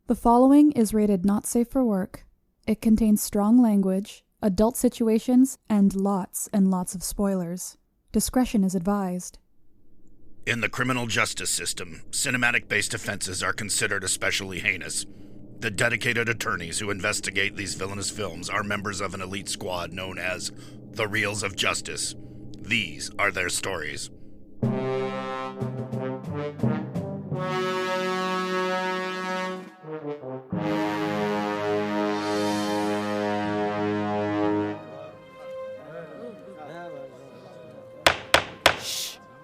The following is rated not safe for work. It contains strong language, adult situations, and lots of spoilers. Discretion is advised. In the criminal justice system, cinematic-based offenses are considered especially heinous. The dedicated attorneys who investigate these villainous films are members of an elite squad known as the Reels of Justice. These are their stories.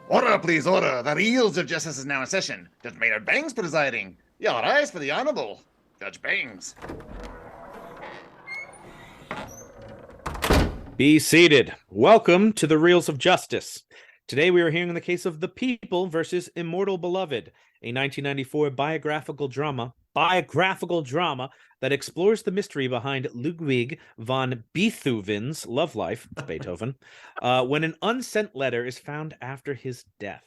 Order, please, order. The Reels of Justice is now in session. Judge Maynard Bangs presiding. Your eyes for the Honorable Judge Bangs. Be seated. Welcome to the Reels of Justice. Today we are hearing the case of The People versus Immortal Beloved, a 1994 biographical drama that explores the mystery behind Ludwig von Beethoven's love life, Beethoven, when an unsent letter is found after his death.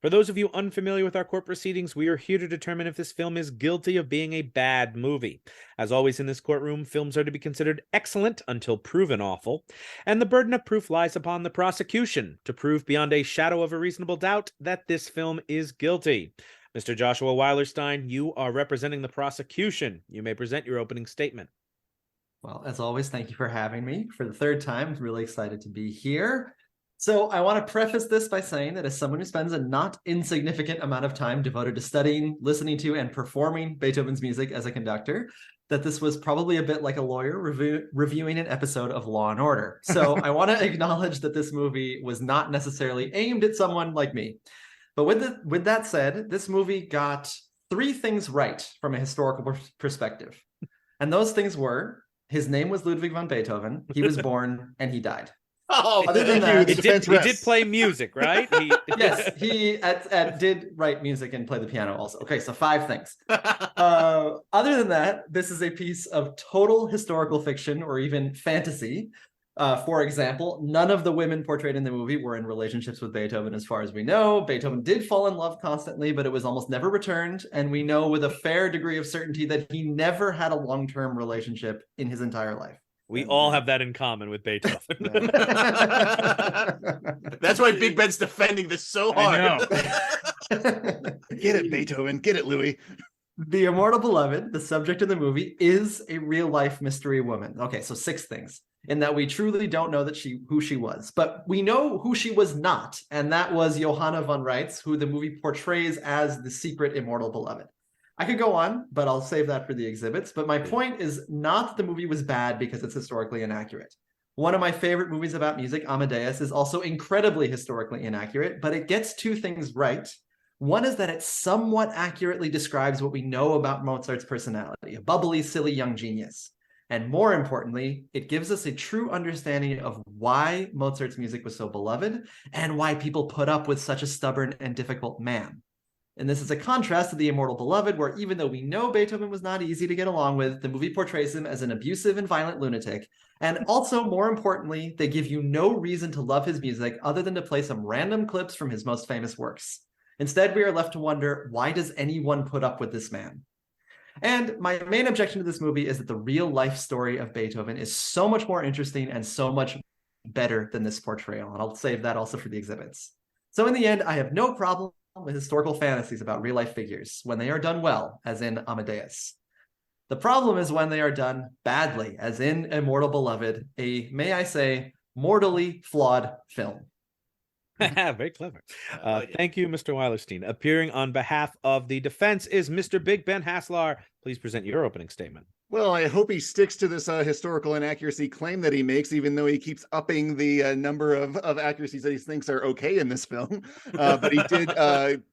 For those of you unfamiliar with our court proceedings, we are here to determine if this film is guilty of being a bad movie. As always in this courtroom, films are to be considered excellent until proven awful, and the burden of proof lies upon the prosecution to prove beyond a shadow of a reasonable doubt that this film is guilty. Mr. Joshua Weilerstein, you are representing the prosecution. You may present your opening statement. Well, as always, thank you for having me for the third time. I'm really excited to be here. So I want to preface this by saying that as someone who spends a not insignificant amount of time devoted to studying, listening to, and performing Beethoven's music as a conductor, that this was probably a bit like a lawyer reviewing an episode of Law and Order. So I want to acknowledge that this movie was not necessarily aimed at someone like me. But with that said, this movie got three things right from a historical perspective. And those things were, his name was Ludwig von Beethoven, he was born, and he died. Oh, other than that, he did play music, right? Yes, he did write music and play the piano also. Okay, so 5 things. Other than that, this is a piece of total historical fiction or even fantasy. For example, none of the women portrayed in the movie were in relationships with Beethoven as far as we know. Beethoven did fall in love constantly, but it was almost never returned. And we know with a fair degree of certainty that he never had a long-term relationship in his entire life. We all have that in common with Beethoven. That's why Big Ben's defending this so hard. Get it, Beethoven. Get it, Louis. The Immortal Beloved, the subject of the movie, is a real-life mystery woman. Okay, so 6 things. In that we truly don't know who she was. But we know who she was not, and that was Johanna von Reitz, who the movie portrays as the secret Immortal Beloved. I could go on, but I'll save that for the exhibits. But my point is not that the movie was bad because it's historically inaccurate. One of my favorite movies about music, Amadeus, is also incredibly historically inaccurate, but it gets 2 things right. One is that it somewhat accurately describes what we know about Mozart's personality, a bubbly, silly young genius. And more importantly, it gives us a true understanding of why Mozart's music was so beloved and why people put up with such a stubborn and difficult man. And this is a contrast to The Immortal Beloved, where even though we know Beethoven was not easy to get along with, the movie portrays him as an abusive and violent lunatic. And also, more importantly, they give you no reason to love his music other than to play some random clips from his most famous works. Instead, we are left to wonder, why does anyone put up with this man? And my main objection to this movie is that the real life story of Beethoven is so much more interesting and so much better than this portrayal. And I'll save that also for the exhibits. So in the end, I have no problem with historical fantasies about real life figures when they are done well, as in Amadeus. The problem is when they are done badly, as in Immortal Beloved, a, may I say, mortally flawed film. Very clever. Thank you, Mr. Weilerstein. Appearing on behalf of the defense is Mr. Big Ben Haslar. Please present your opening statement. Well, I hope he sticks to this historical inaccuracy claim that he makes, even though he keeps upping the number of accuracies that he thinks are okay in this film. But he did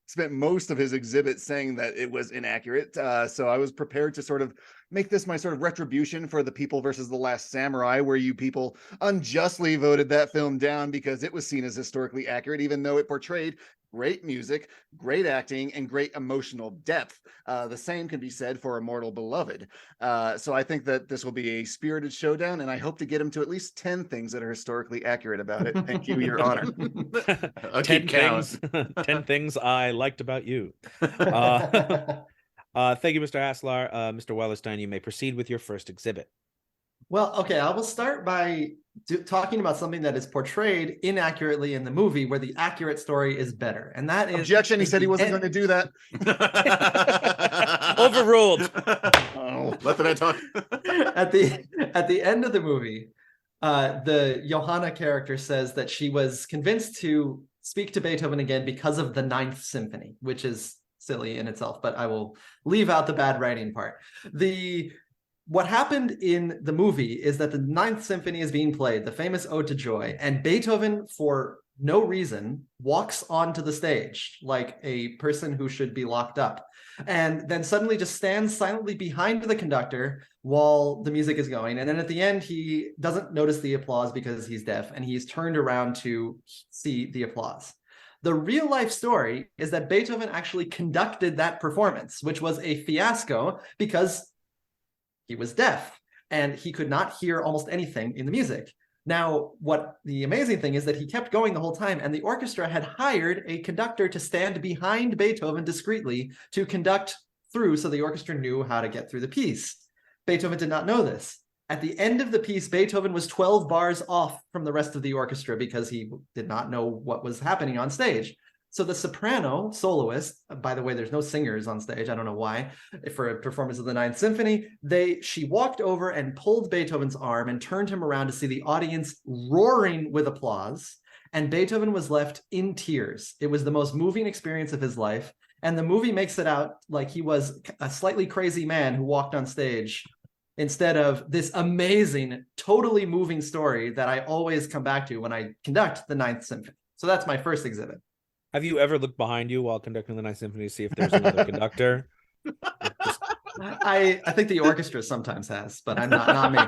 spent most of his exhibit saying that it was inaccurate. So I was prepared to sort of make this my sort of retribution for The People versus The Last Samurai, where you people unjustly voted that film down because it was seen as historically accurate, even though it portrayed great music, great acting, and great emotional depth. The same can be said for Immortal Beloved. So I think that this will be a spirited showdown, and I hope to get him to at least 10 things that are historically accurate about it. Thank you, Your Honor. 10 things I liked about you. Thank you, Mr. Haslar. Mr. Weilerstein, you may proceed with your first exhibit. Well, okay, I will start by talking about something that is portrayed inaccurately in the movie where the accurate story is better. And that is... Objection, he said he wasn't going to do that. Overruled. Oh, Let them talk. At the end of the movie, the Johanna character says that she was convinced to speak to Beethoven again because of the Ninth Symphony, which is silly in itself, but I will leave out the bad writing part. What happened in the movie is that the Ninth Symphony is being played, the famous Ode to Joy, and Beethoven, for no reason, walks onto the stage like a person who should be locked up, and then suddenly just stands silently behind the conductor while the music is going. And then at the end, he doesn't notice the applause because he's deaf, and he's turned around to see the applause. The real life story is that Beethoven actually conducted that performance, which was a fiasco because he was deaf and he could not hear almost anything in the music. Now, what the amazing thing is that he kept going the whole time, and the orchestra had hired a conductor to stand behind Beethoven discreetly to conduct through, so the orchestra knew how to get through the piece. Beethoven did not know this. At the end of the piece, Beethoven was 12 bars off from the rest of the orchestra because he did not know what was happening on stage. So the soprano soloist, by the way, there's no singers on stage, I don't know why, for a performance of the Ninth Symphony, she walked over and pulled Beethoven's arm and turned him around to see the audience roaring with applause, and Beethoven was left in tears. It was the most moving experience of his life, and the movie makes it out like he was a slightly crazy man who walked on stage instead of this amazing, totally moving story that I always come back to when I conduct the Ninth Symphony. So that's my first exhibit. Have you ever looked behind you while conducting the Ninth Symphony to see if there's another conductor? I think the orchestra sometimes has, but I'm not me.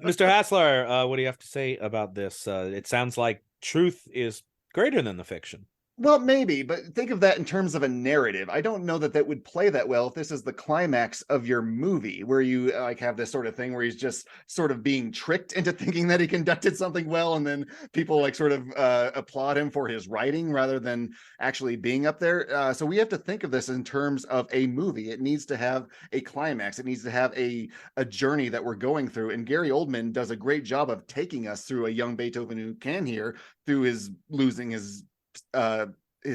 Mr. Haslar, what do you have to say about this? It sounds like truth is greater than the fiction. Well, maybe, but think of that in terms of a narrative. I don't know that that would play that well if this is the climax of your movie, where you like have this sort of thing where he's just sort of being tricked into thinking that he conducted something well, and then people like sort of applaud him for his writing rather than actually being up there. So we have to think of this in terms of a movie. It needs to have a climax. It needs to have a journey that we're going through. And Gary Oldman does a great job of taking us through a young Beethoven who can hear through his losing his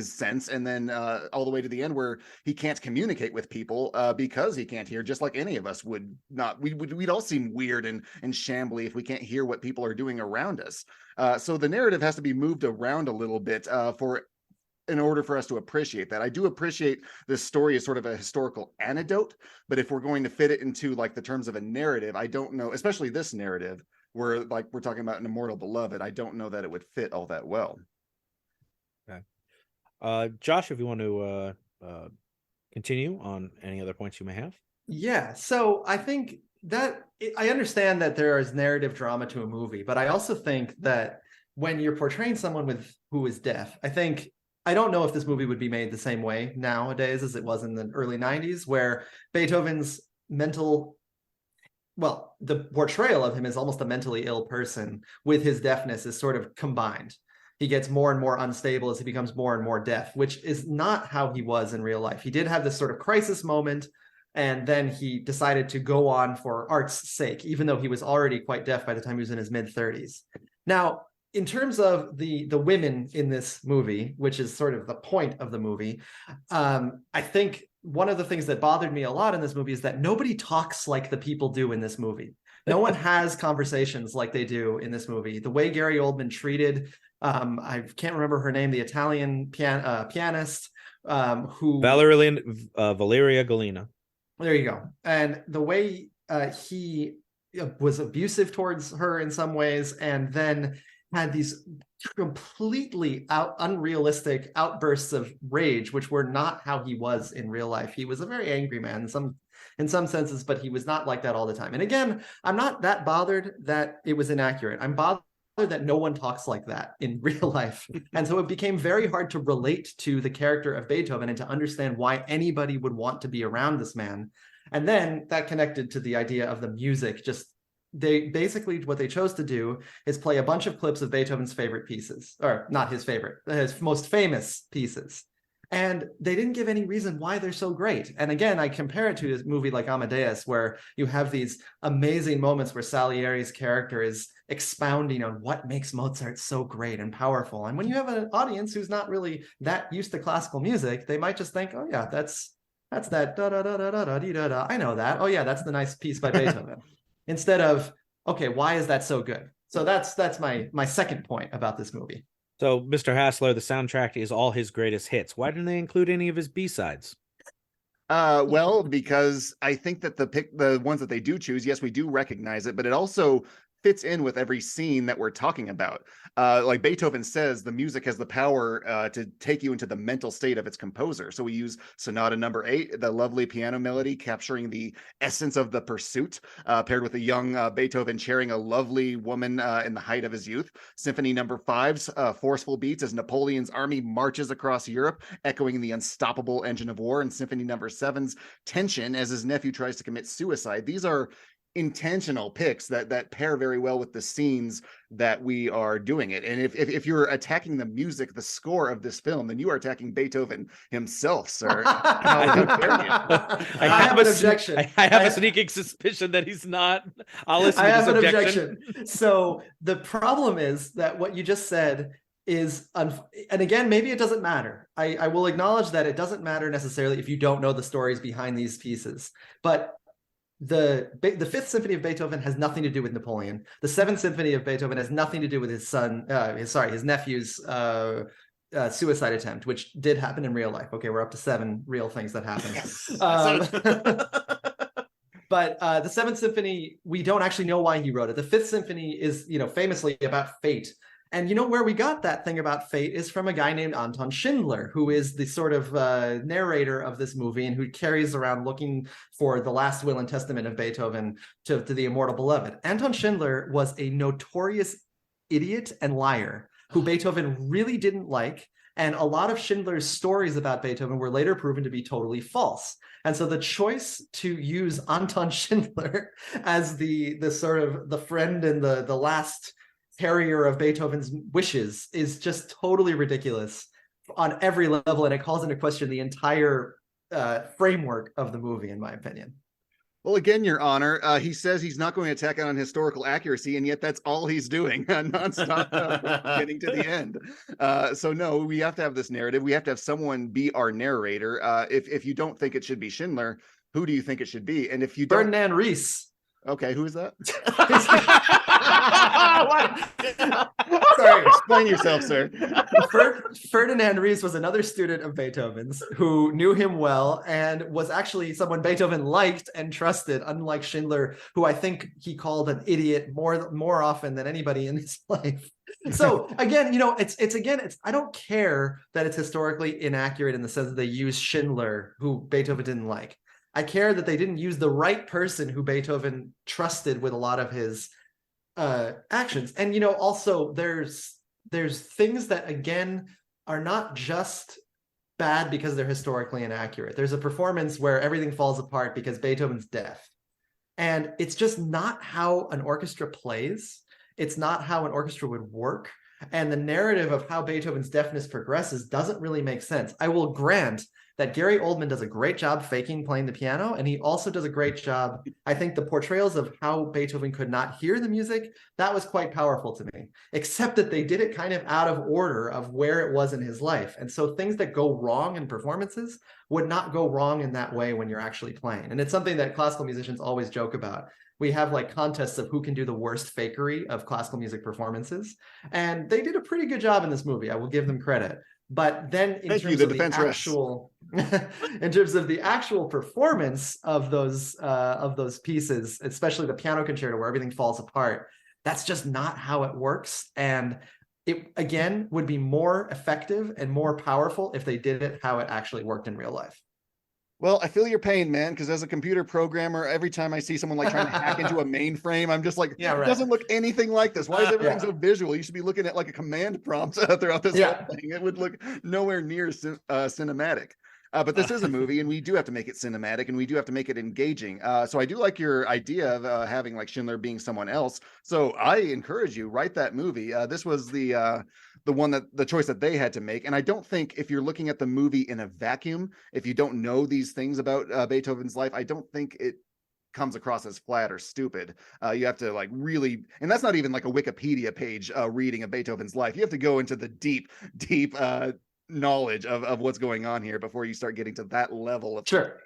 sense, and then all the way to the end where he can't communicate with people because he can't hear, just like any of us would not. We'd all seem weird and shambly if we can't hear what people are doing around us. So the narrative has to be moved around a little bit in order for us to appreciate that. I do appreciate this story as sort of a historical anecdote, but if we're going to fit it into like the terms of a narrative, I don't know, especially this narrative where like we're talking about an Immortal Beloved, I don't know that it would fit all that well. Josh, if you want to continue on any other points you may have. Yeah, so I think that I understand that there is narrative drama to a movie, but I also think that when you're portraying someone who is deaf, I don't know if this movie would be made the same way nowadays as it was in the early 90s, where Beethoven's the portrayal of him as almost a mentally ill person with his deafness is sort of combined. He gets more and more unstable as he becomes more and more deaf, which is not how he was in real life. He did have this sort of crisis moment, and then he decided to go on for art's sake, even though he was already quite deaf by the time he was in his mid-30s. Now, in terms of the women in this movie, which is sort of the point of the movie, I think one of the things that bothered me a lot in this movie is that nobody talks like the people do in this movie. No one has conversations like they do in this movie. The way Gary Oldman treated, I can't remember her name, the Italian pianist, who... Valeria Galina. There you go. And the way he was abusive towards her in some ways, and then had these completely unrealistic outbursts of rage, which were not how he was in real life. He was a very angry man in some senses, but he was not like that all the time. And again, I'm not that bothered that it was inaccurate. I'm bothered that no one talks like that in real life. And so it became very hard to relate to the character of Beethoven and to understand why anybody would want to be around this man. And then that connected to the idea of the music. What they chose to do is play a bunch of clips of Beethoven's favorite pieces, or not his favorite, his most famous pieces. And they didn't give any reason why they're so great. And again, I compare it to a movie like Amadeus, where you have these amazing moments where Salieri's character is expounding on what makes Mozart so great and powerful. And when you have an audience who's not really that used to classical music, they might just think, oh yeah, that's that da da da da da da da da. I know that. Oh yeah, that's the nice piece by Beethoven. Instead of, okay, why is that so good? So that's my second point about this movie. So, Mr. Haslar, the soundtrack is all his greatest hits. Why didn't they include any of his B-sides? Well, because I think that the ones that they do choose, yes, we do recognize it, but it also fits in with every scene that we're talking about. Like Beethoven says, the music has the power to take you into the mental state of its composer. So we use Sonata Number 8, the lovely piano melody capturing the essence of the pursuit, paired with a young Beethoven cheering a lovely woman in the height of his youth. Symphony Number 5's forceful beats as Napoleon's army marches across Europe, echoing the unstoppable engine of war. And Symphony Number 7's tension as his nephew tries to commit suicide. These are intentional picks that pair very well with the scenes that we are doing it. And if you're attacking the music, the score of this film, then you are attacking Beethoven himself, sir. How dare you? I have an objection. I have a sneaking suspicion that he's not. I'll listen to I have this an objection. So the problem is that what you just said is, and again, maybe it doesn't matter. I will acknowledge that it doesn't matter necessarily if you don't know the stories behind these pieces, but the Fifth Symphony of Beethoven has nothing to do with Napoleon. The Seventh Symphony of Beethoven has nothing to do with his nephew's suicide attempt, which did happen in real life. Okay, we're up to 7 real things that happened. Yes. But the Seventh Symphony, we don't actually know why he wrote it. The Fifth Symphony is, famously about fate. And where we got that thing about fate is from a guy named Anton Schindler, who is the sort of narrator of this movie and who carries around looking for the last will and testament of Beethoven to the Immortal Beloved. Anton Schindler was a notorious idiot and liar who Beethoven really didn't like. And a lot of Schindler's stories about Beethoven were later proven to be totally false. And so the choice to use Anton Schindler as the sort of the friend and the last carrier of Beethoven's wishes is just totally ridiculous on every level, and it calls into question the entire framework of the movie, in my opinion. Well, again, Your Honor, he says he's not going to attack it on historical accuracy, and yet that's all he's doing nonstop from the beginning to the end. So no, we have to have this narrative. We have to have someone be our narrator. If you don't think it should be Schindler, who do you think it should be? And if you don't, Ferdinand Ries. Okay, who is that? Sorry, explain yourself, sir. Ferdinand Ries was another student of Beethoven's who knew him well and was actually someone Beethoven liked and trusted, unlike Schindler, who I think he called an idiot more often than anybody in his life. So again, it's I don't care that it's historically inaccurate in the sense that they use Schindler, who Beethoven didn't like. I care that they didn't use the right person who Beethoven trusted with a lot of his actions. And, also there's things that, again, are not just bad because they're historically inaccurate. There's a performance where everything falls apart because Beethoven's deaf. And it's just not how an orchestra plays. It's not how an orchestra would work. And the narrative of how Beethoven's deafness progresses doesn't really make sense. I will grant that Gary Oldman does a great job faking playing the piano, and he also does a great job. I think the portrayals of how Beethoven could not hear the music, that was quite powerful to me, except that they did it kind of out of order of where it was in his life. And so things that go wrong in performances would not go wrong in that way when you're actually playing. And it's something that classical musicians always joke about. We have like contests of who can do the worst fakery of classical music performances. And they did a pretty good job in this movie. I will give them credit. But then in terms of the actual performance of those pieces, especially the piano concerto where everything falls apart, that's just not how it works. And it, again, would be more effective and more powerful if they did it how it actually worked in real life. Well, I feel your pain, man, because as a computer programmer, every time I see someone like trying to hack into a mainframe, I'm just like, yeah, right. It doesn't look anything like this. Why is everything so visual? You should be looking at like a command prompt throughout this whole thing. It would look nowhere near cinematic. But this is a movie, and we do have to make it cinematic, and we do have to make it engaging. So I do like your idea of having like Schindler being someone else. So I encourage you, write that movie. This was the the choice that they had to make. And I don't think if you're looking at the movie in a vacuum, if you don't know these things about Beethoven's life, I don't think it comes across as flat or stupid. You have to like really, and that's not even like a Wikipedia page reading of Beethoven's life. You have to go into the deep knowledge of what's going on here before you start getting to that level of. Sure.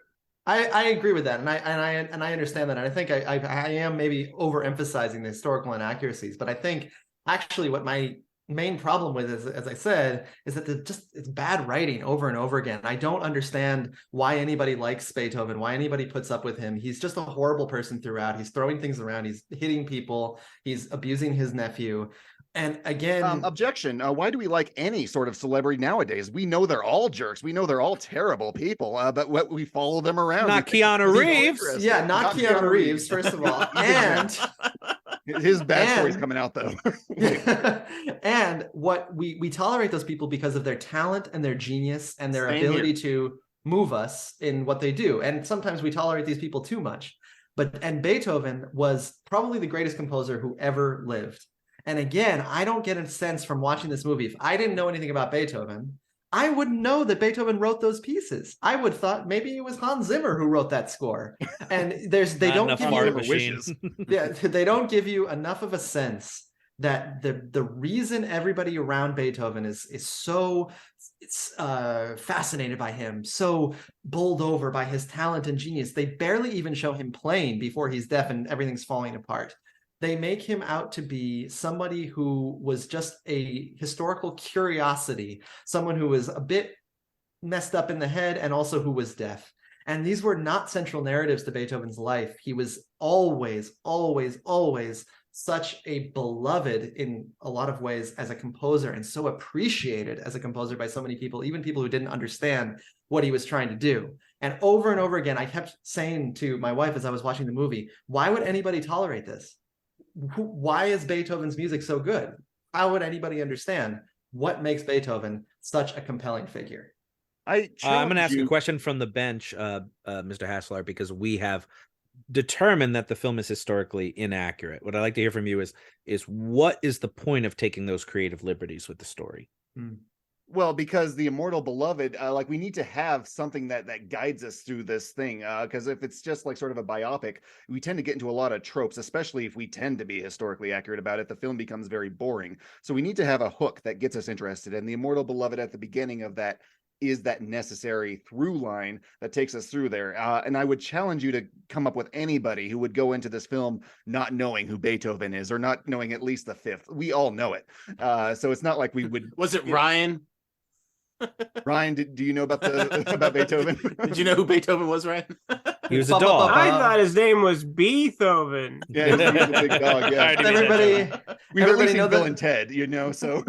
I agree with that, and I understand that, and I think I am maybe overemphasizing the historical inaccuracies, but I think actually what my main problem with is, as I said, is that it's bad writing over and over again. I don't understand why anybody likes Beethoven, why anybody puts up with him. He's just a horrible person throughout. He's throwing things around. He's hitting people. He's abusing his nephew. And again, objection. Why do we like any sort of celebrity nowadays? We know they're all jerks. We know they're all terrible people, but we follow them around. Not Keanu Reeves. Yeah, not Keanu Reeves, first of all. And his backstory's coming out though. And what we tolerate those people because of their talent and their genius and their ability to move us in what they do. And sometimes we tolerate these people too much. And Beethoven was probably the greatest composer who ever lived. And again, I don't get a sense from watching this movie. If I didn't know anything about Beethoven, I wouldn't know that Beethoven wrote those pieces. I would thought maybe it was Hans Zimmer who wrote that score. And they don't give you enough of a sense that the reason everybody around Beethoven is so fascinated by him, so bowled over by his talent and genius. They barely even show him playing before he's deaf and everything's falling apart. They make him out to be somebody who was just a historical curiosity, someone who was a bit messed up in the head and also who was deaf. And these were not central narratives to Beethoven's life. He was always, always, always such a beloved in a lot of ways as a composer, and so appreciated as a composer by so many people, even people who didn't understand what he was trying to do. And over again, I kept saying to my wife as I was watching the movie, why would anybody tolerate this? Why is Beethoven's music so good? How would anybody understand what makes Beethoven such a compelling figure? I'm going to ask a question from the bench, Mr. Haslar, because we have determined that the film is historically inaccurate. What I'd like to hear from you is what is the point of taking those creative liberties with the story? Well, because the Immortal Beloved, like we need to have something that guides us through this thing. Because if it's just like sort of a biopic, we tend to get into a lot of tropes, especially if we tend to be historically accurate about it. The film becomes very boring. So we need to have a hook that gets us interested. And the Immortal Beloved at the beginning of that is that necessary through line that takes us through there. And I would challenge you to come up with anybody who would go into this film not knowing who Beethoven is, or not knowing at least the fifth. We all know it. So it's not like we would. Was it Ryan? Ryan, do you know about Beethoven? Did you know who Beethoven was, Ryan? He was a dog. I thought his name was Beethoven. Yeah, he was a big dog. Yeah, we've at least seen Bill and Ted, so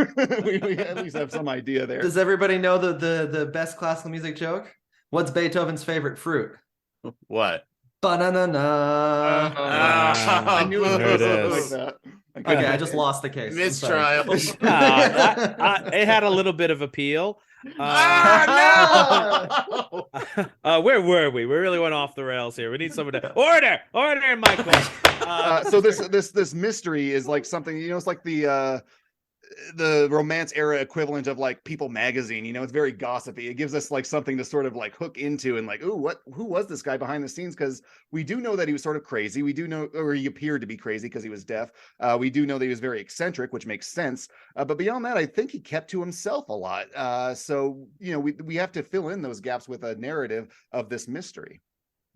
we at least have some idea there. Does everybody know the best classical music joke? What's Beethoven's favorite fruit? What? Banana. I knew it was like that. Okay, I just lost the case. Mistrial. It had a little bit of appeal. Where were we? We really went off the rails here. We need someone to order, Michael. So this mystery is like something, it's like the romance era equivalent of like People magazine. It's very gossipy. It gives us like something to sort of like hook into and like, ooh, who was this guy behind the scenes? Because we do know that he was sort of crazy. We do know, or he appeared to be crazy because he was deaf. We do know that he was very eccentric, which makes sense. But beyond that, I think he kept to himself a lot. So we have to fill in those gaps with a narrative of this mystery.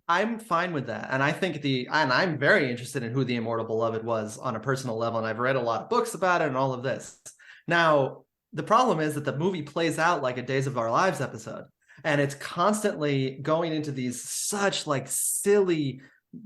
I'm fine with that. And I think and I'm very interested in who the Immortal Beloved was on a personal level. And I've read a lot of books about it and all of this. Now, the problem is that the movie plays out like a Days of Our Lives episode. And it's constantly going into these such like silly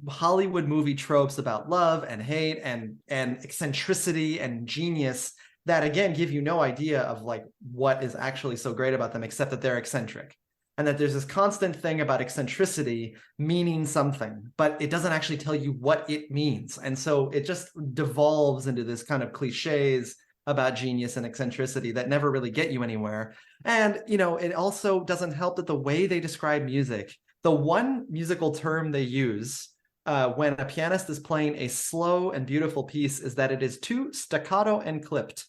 Hollywood movie tropes about love and hate and eccentricity and genius that, again, give you no idea of like what is actually so great about them, except that they're eccentric. And that there's this constant thing about eccentricity meaning something, but it doesn't actually tell you what it means. And so it just devolves into this kind of cliches about genius and eccentricity that never really get you anywhere. And, it also doesn't help that the way they describe music, the one musical term they use when a pianist is playing a slow and beautiful piece is that it is too staccato and clipped.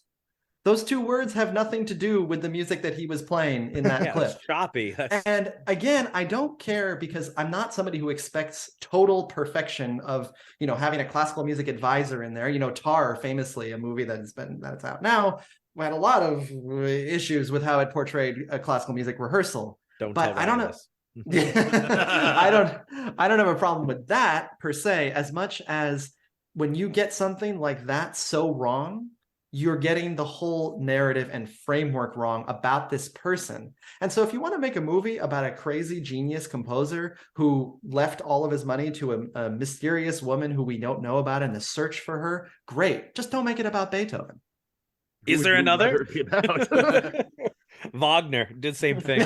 Those two words have nothing to do with the music that he was playing in that clip. That's choppy. And again, I don't care because I'm not somebody who expects total perfection of, having a classical music advisor in there. Tar, famously, a movie that's out now, had a lot of issues with how it portrayed a classical music rehearsal. But I don't know. I don't have a problem with that per se, as much as when you get something like that so wrong, you're getting the whole narrative and framework wrong about this person. And so if you want to make a movie about a crazy genius composer who left all of his money to a mysterious woman who we don't know about in the search for her, great. Just don't make it about Beethoven. Is there another? Wagner did same thing.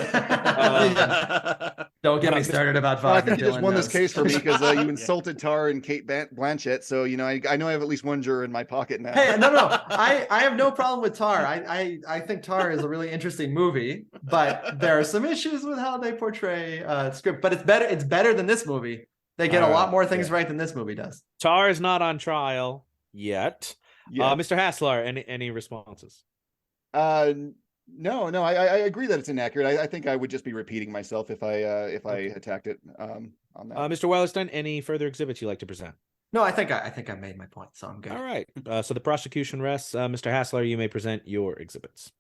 Don't get me started about Wagner. I think you just won this case for me because you insulted Tar and Kate Blanchett. So I know I have at least one juror in my pocket now. Hey, no. I have no problem with Tar. I think Tar is a really interesting movie, but there are some issues with how they portray script. But it's better than this movie. They get a lot more things right than this movie does. Tar is not on trial yet. Mr. Haslar, any responses? No, I agree that it's inaccurate. I think I would just be repeating myself if I attacked it on that. Mr. Weilerstein, any further exhibits you'd like to present? No, I think I made my point, so I'm good. All right. So the prosecution rests. Mr. Haslar, you may present your exhibits.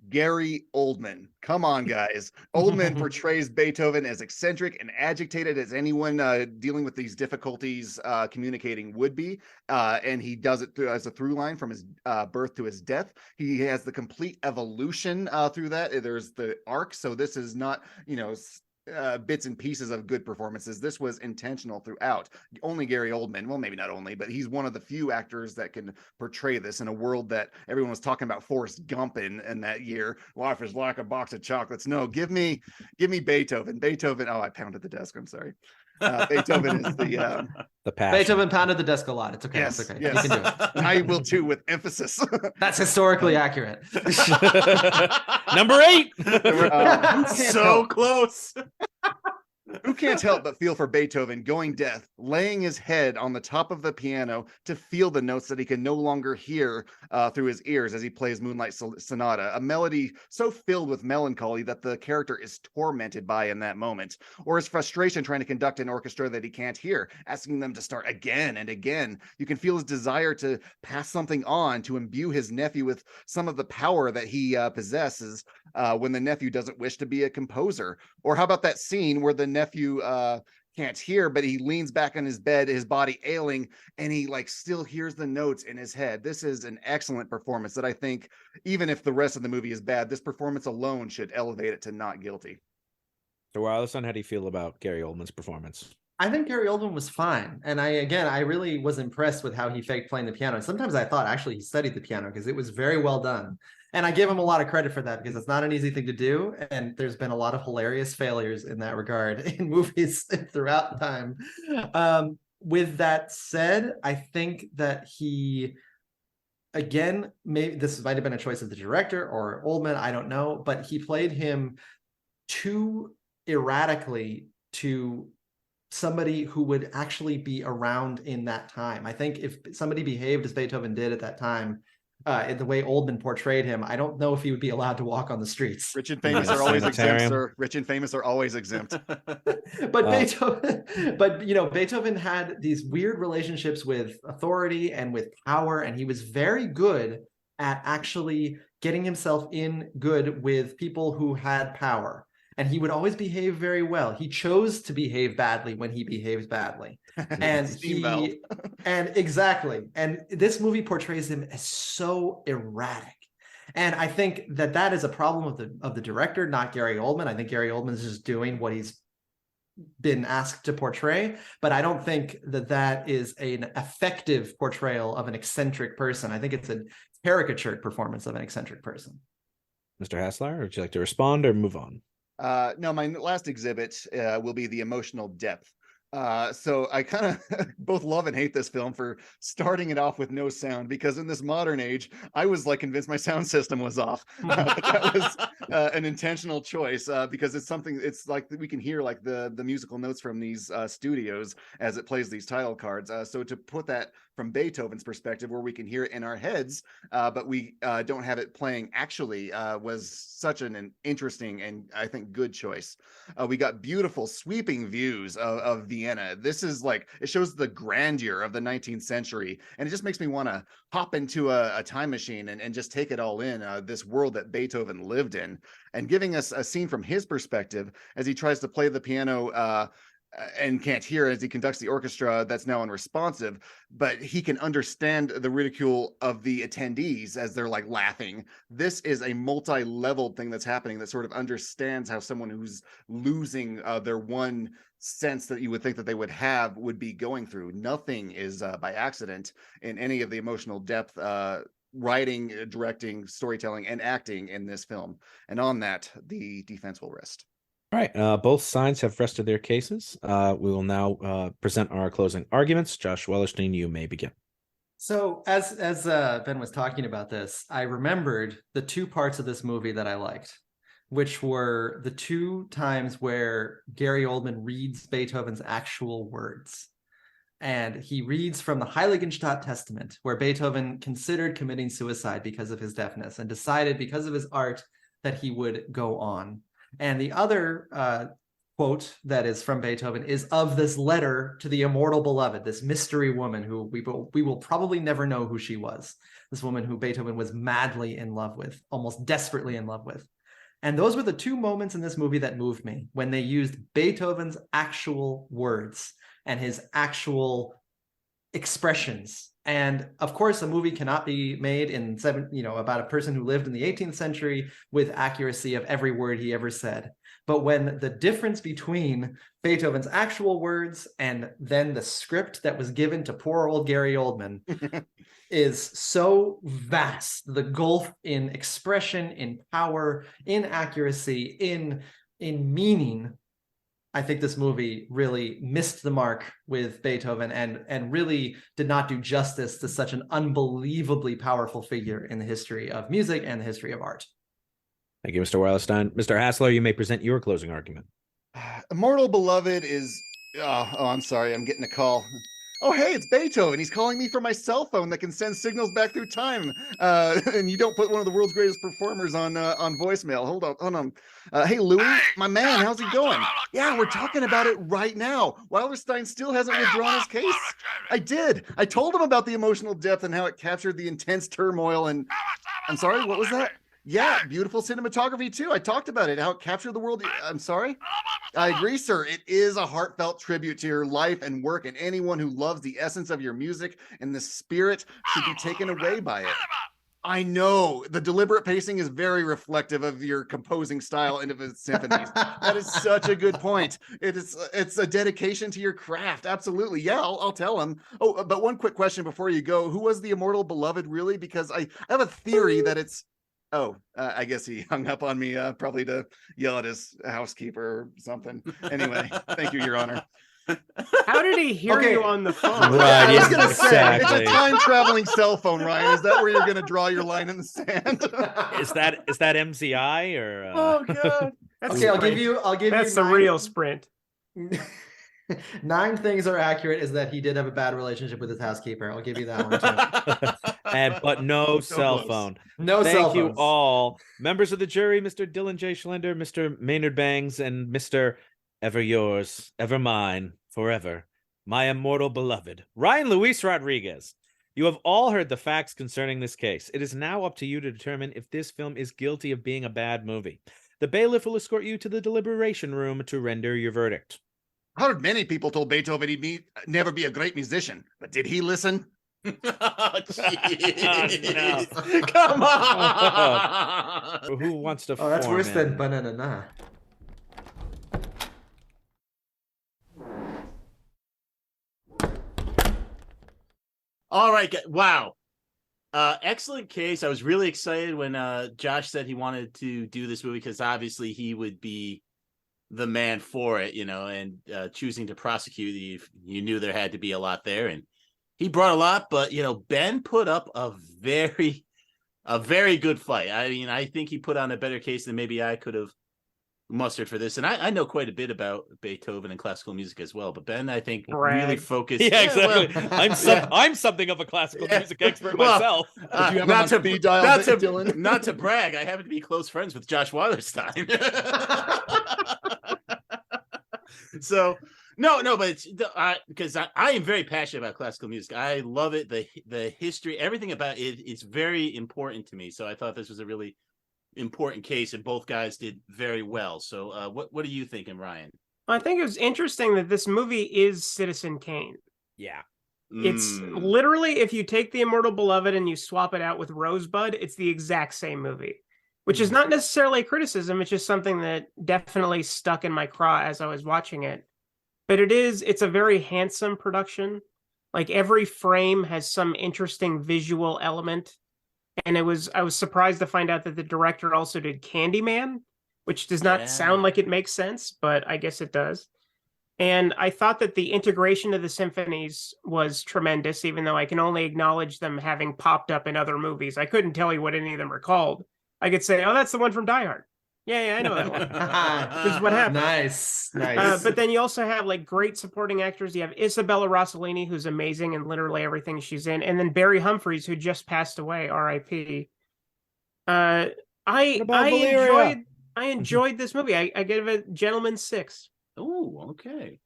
Gary Oldman. Come on, guys. Oldman portrays Beethoven as eccentric and agitated as anyone dealing with these difficulties communicating would be. And he does it as a through line from his birth to his death. He has the complete evolution through that. There's the arc. So this is not, bits and pieces of good performances. This was intentional throughout. Only Gary Oldman, well, maybe not only, but he's one of the few actors that can portray this in a world that everyone was talking about Forrest Gump in that year. Life is like a box of chocolates. No, give me Beethoven. Oh, I pounded the desk. I'm sorry. Beethoven is the passion. Beethoven pounded the desk a lot. It's okay. Yes, it's okay. yes. You can do it. I will too, with emphasis. That's historically accurate. Number 8. So close. Who can't help but feel for Beethoven going deaf, laying his head on the top of the piano to feel the notes that he can no longer hear through his ears as he plays Moonlight Sonata, a melody so filled with melancholy that the character is tormented by in that moment, or his frustration trying to conduct an orchestra that he can't hear, asking them to start again and again. You can feel his desire to pass something on, to imbue his nephew with some of the power that he possesses when the nephew doesn't wish to be a composer. Or how about that scene where the nephew can't hear, but he leans back on his bed, his body ailing, and he still hears the notes in his head. This is an excellent performance that I think, even if the rest of the movie is bad, this performance alone should elevate it to not guilty. So, Weilerstein, how do you feel about Gary Oldman's performance? I think Gary Oldman was fine. And I really was impressed with how he faked playing the piano. And sometimes I thought actually he studied the piano because it was very well done. And I give him a lot of credit for that because it's not an easy thing to do. And there's been a lot of hilarious failures in that regard in movies throughout time. With that said, I think that he, again, maybe this might have been a choice of the director or Oldman, I don't know, but he played him too erratically to somebody who would actually be around in that time. I think if somebody behaved as Beethoven did at that time, in the way Oldman portrayed him, I don't know if he would be allowed to walk on the streets. Rich and famous are always exempt, sir. Rich and famous are always exempt. Beethoven had these weird relationships with authority and with power, and he was very good at actually getting himself in good with people who had power. And he would always behave very well. He chose to behave badly when he behaved badly. And exactly. And this movie portrays him as so erratic. And I think that is a problem of the director, not Gary Oldman. I think Gary Oldman is just doing what he's been asked to portray, but I don't think that is an effective portrayal of an eccentric person. I think it's a caricatured performance of an eccentric person. Mr. Haslar, would you like to respond or move on? No, my last exhibit will be the emotional depth. So I kind of both love and hate this film for starting it off with no sound, because in this modern age, I was like convinced my sound system was off. That was an intentional choice, because it's like we can hear like the musical notes from these studios as it plays these title cards. So to put that from Beethoven's perspective, where we can hear it in our heads, but we don't have it playing actually, was such an interesting and I think good choice. We got beautiful sweeping views of Vienna. This is like, it shows the grandeur of the 19th century, and it just makes me want to hop into a time machine and just take it all in, this world that Beethoven lived in, and giving us a scene from his perspective as he tries to play the piano and can't hear as he conducts the orchestra that's now unresponsive, but he can understand the ridicule of the attendees as they're like laughing. This is a multi-leveled thing that's happening that sort of understands how someone who's losing their one sense that you would think that they would have would be going through. Nothing is by accident in any of the emotional depth, writing, directing, storytelling, and acting in this film. And on that, the defense will rest. All right, both sides have rested their cases. We will now present our closing arguments. Josh Weilerstein, you may begin. So as Ben was talking about this, I remembered the two parts of this movie that I liked, which were the two times where Gary Oldman reads Beethoven's actual words. And he reads from the Heiligenstadt Testament, where Beethoven considered committing suicide because of his deafness and decided because of his art that he would go on. And the other quote that is from Beethoven is of this letter to the Immortal Beloved, this mystery woman who we will probably never know who she was. This woman who Beethoven was madly in love with, almost desperately in love with. And those were the two moments in this movie that moved me, when they used Beethoven's actual words and his actual expressions. And of course, a movie cannot be made in about a person who lived in the 18th century with accuracy of every word he ever said. But when the difference between Beethoven's actual words and then the script that was given to poor old Gary Oldman is so vast, the gulf in expression, in power, in accuracy, in meaning, I think this movie really missed the mark with Beethoven and really did not do justice to such an unbelievably powerful figure in the history of music and the history of art. Thank you, Mr. Weilerstein. Mr. Haslar, you may present your closing argument. Immortal Beloved is... Oh, I'm sorry. I'm getting a call. Oh, hey, it's Beethoven. He's calling me from my cell phone that can send signals back through time. And you don't put one of the world's greatest performers on voicemail. Hold on. Hey, Louis, my man, how's it going? Yeah, we're talking about it right now. Weilerstein still hasn't withdrawn his case. I did. I told him about the emotional depth and how it captured the intense turmoil. And I'm sorry, what was that? Yeah, beautiful cinematography too. I talked about it, how it captured the world. I'm sorry. I agree, sir. It is a heartfelt tribute to your life and work, and anyone who loves the essence of your music and the spirit should be taken away by it. I know the deliberate pacing is very reflective of your composing style and of its symphonies. That is such a good point. It's a dedication to your craft. Absolutely. Yeah, I'll tell him. Oh, but one quick question before you go. Who was the Immortal Beloved really? Because I have a theory that it's... Oh, I guess he hung up on me, probably to yell at his housekeeper or something. Anyway, thank you, Your Honor. How did he hear you on the phone? Right, I was gonna say, exactly. it's a time-traveling cell phone, Ryan. Is that where you're gonna draw your line in the sand? Is that MCI or? Oh god. Okay, I'll give you. That's the real Sprint. 9 things are accurate is that he did have a bad relationship with his housekeeper. I'll give you that one too. But no So cell close. phone. No cell Thank you phones. all. Members of the jury, Mr. Dylan J. Schlender, Mr. Maynard Bangs, and Mr. Ever yours, ever mine, forever, my immortal beloved, Ryan Luis Rodriguez. You have all heard the facts concerning this case. It is now up to you to determine if this film is guilty of being a bad movie. The bailiff will escort you to the deliberation room to render your verdict. I heard many people told Beethoven he'd never be a great musician, but did he listen? Oh, no. Come on. Who wants to? Oh, that's form worse than in? banana. All right. Wow. Excellent case. I was really excited when Josh said he wanted to do this movie because obviously he would be the man for it, and choosing to prosecute, you knew there had to be a lot there, and he brought a lot. But Ben put up a very good fight. I mean, I think he put on a better case than maybe I could have mustered for this. And I know quite a bit about Beethoven and classical music as well, but Ben, I think, really focused. Yeah, exactly. Well, I'm something of a classical music expert myself. You have not to be dialed, Dylan. Not to brag, I happen to be close friends with Josh Weilerstein. So no, but it's because I am very passionate about classical music. I love it. The history, everything about it, it's very important to me. So I thought this was a really important case, and both guys did very well. So what are you thinking, Ryan? I think it was interesting that this movie is Citizen Kane. Yeah. It's literally, if you take The Immortal Beloved and you swap it out with Rosebud, it's the exact same movie, which is not necessarily a criticism. It's just something that definitely stuck in my craw as I was watching it. But it's a very handsome production. Like, every frame has some interesting visual element. And I was surprised to find out that the director also did Candyman, which does not sound like it makes sense, but I guess it does. And I thought that the integration of the symphonies was tremendous, even though I can only acknowledge them having popped up in other movies. I couldn't tell you what any of them are called. I could say, oh, that's the one from Die Hard. Yeah, I know that one. This is what happened. Nice. But then you also have like great supporting actors. You have Isabella Rossellini, who's amazing in literally everything she's in, and then Barry Humphries, who just passed away, R.I.P. I enjoyed this movie. I gave it a gentleman's 6. Oh, okay.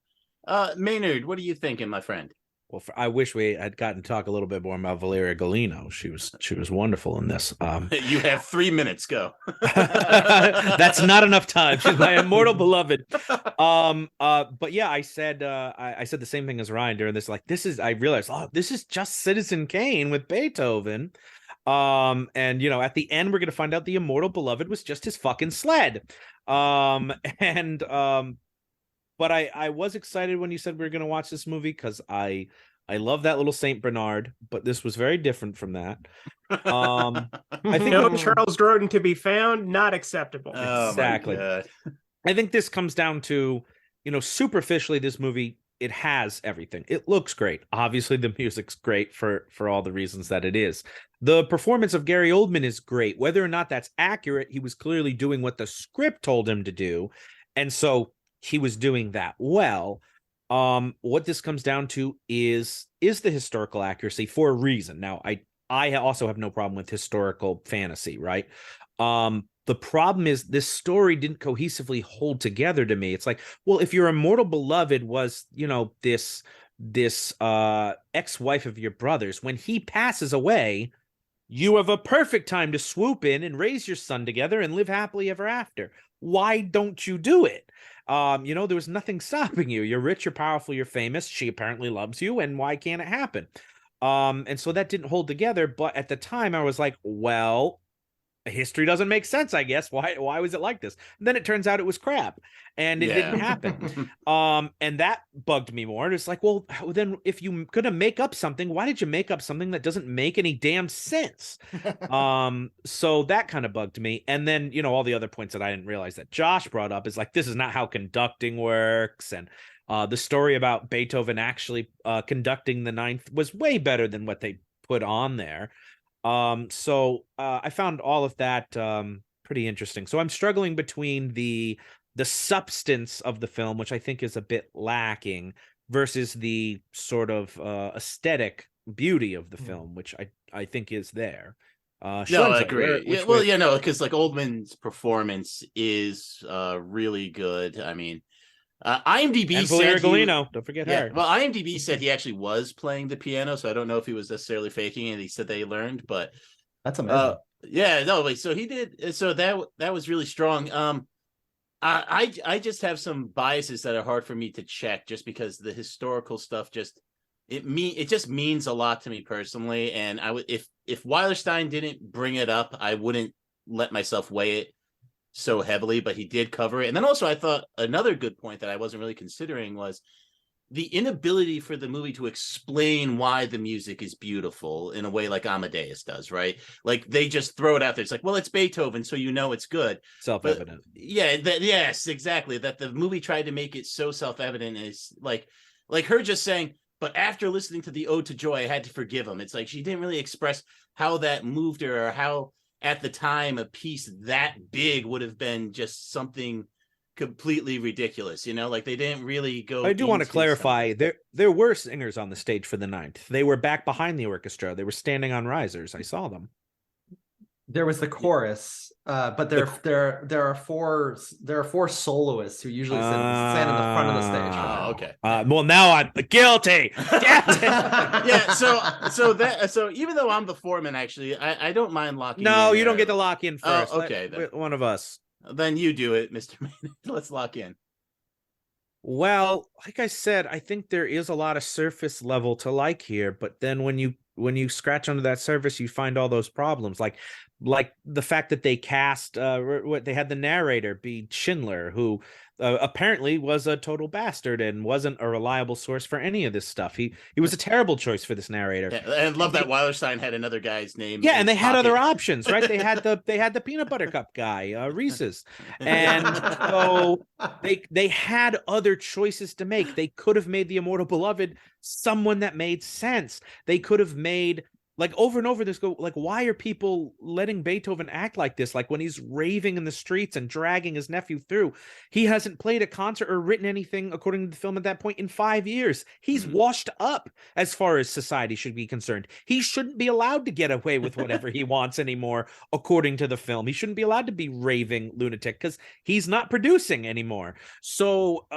Maynard, what are you thinking, my friend? Well, I wish we had gotten to talk a little bit more about Valeria Golino. She was wonderful in this. You have 3 minutes. Go. That's not enough time. She's my immortal beloved. But yeah, I said the same thing as Ryan during this. Like, I realized, this is just Citizen Kane with Beethoven. And at the end, we're gonna find out the Immortal Beloved was just his fucking sled. But I was excited when you said we were going to watch this movie because I love that little Saint Bernard, but this was very different from that. I think no Charles Grodin to be found, not acceptable. Exactly. I think this comes down to, superficially, this movie, it has everything. It looks great. Obviously, the music's great for all the reasons that it is. The performance of Gary Oldman is great. Whether or not that's accurate, he was clearly doing what the script told him to do. And so he was doing that well. What this comes down to is the historical accuracy for a reason. Now, I also have no problem with historical fantasy, right? The problem is this story didn't cohesively hold together to me. It's like, well, if your Immortal Beloved was, this ex-wife of your brother's, when he passes away, you have a perfect time to swoop in and raise your son together and live happily ever after. Why don't you do it? There was nothing stopping you. You're rich, you're powerful, you're famous. She apparently loves you, and why can't it happen? And so that didn't hold together. But at the time, I was like, well, history doesn't make sense, I guess. Why was it like this? And then it turns out it was crap, and it didn't happen. And that bugged me more. It's like, well, then if you're gonna make up something, why did you make up something that doesn't make any damn sense? So that kind of bugged me. And then, all the other points that I didn't realize that Josh brought up is like, this is not how conducting works. And the story about Beethoven actually conducting the Ninth was way better than what they put on there. So I found all of that pretty interesting. So I'm struggling between the substance of the film, which I think is a bit lacking, versus the sort of aesthetic beauty of the film, which I think is there. No, I agree. Because like Oldman's performance is really good. I mean, IMDb and said Golino, don't forget her. Well, IMDb said he actually was playing the piano, so I don't know if he was necessarily faking it. He said they learned, but that's amazing. So he did. So that was really strong. I just have some biases that are hard for me to check, just because the historical stuff it just means a lot to me personally. And if Weilerstein didn't bring it up, I wouldn't let myself weigh it so heavily, but he did cover it. And then also I thought another good point that I wasn't really considering was the inability for the movie to explain why the music is beautiful in a way like Amadeus does, right? Like they just throw it out there. It's like, well, it's Beethoven, so you know it's good. Self-evident. Yes, exactly. That the movie tried to make it so self-evident is like her just saying, but after listening to the Ode to Joy, I had to forgive him. It's like she didn't really express how that moved her, or how at the time a piece that big would have been just something completely ridiculous, like they didn't really go. I do want to clarify, there were singers on the stage for the Ninth. They were back behind the orchestra. They were standing on risers. I saw them. There was the chorus, but there are four soloists who usually stand in the front of the stage. Oh, okay. Well, now I'm guilty. Yeah. So even though I'm the foreman, actually, I don't mind locking. No, you don't get to lock in first. Oh, okay. One of us. Then you do it, Mr. Maynard. Let's lock in. Well, like I said, I think there is a lot of surface level to like here, but then when you scratch under that surface, you find all those problems, like the fact that they cast they had the narrator be Schindler, who apparently was a total bastard and wasn't a reliable source for any of this stuff. He was a terrible choice for this narrator. Yeah, and I love that Weilerstein had another guy's name. Yeah, and they had other options, right? They had the peanut butter cup guy, Reese's, and so they had other choices to make. They could have made the Immortal Beloved someone that made sense. They could have made, like, over and over this go, like, why are people letting Beethoven act like this? Like when he's raving in the streets and dragging his nephew through, he hasn't played a concert or written anything according to the film at that point in 5 years. He's washed up as far as society should be concerned. He shouldn't be allowed to get away with whatever he wants anymore, according to the film. He shouldn't be allowed to be raving lunatic because he's not producing anymore. So,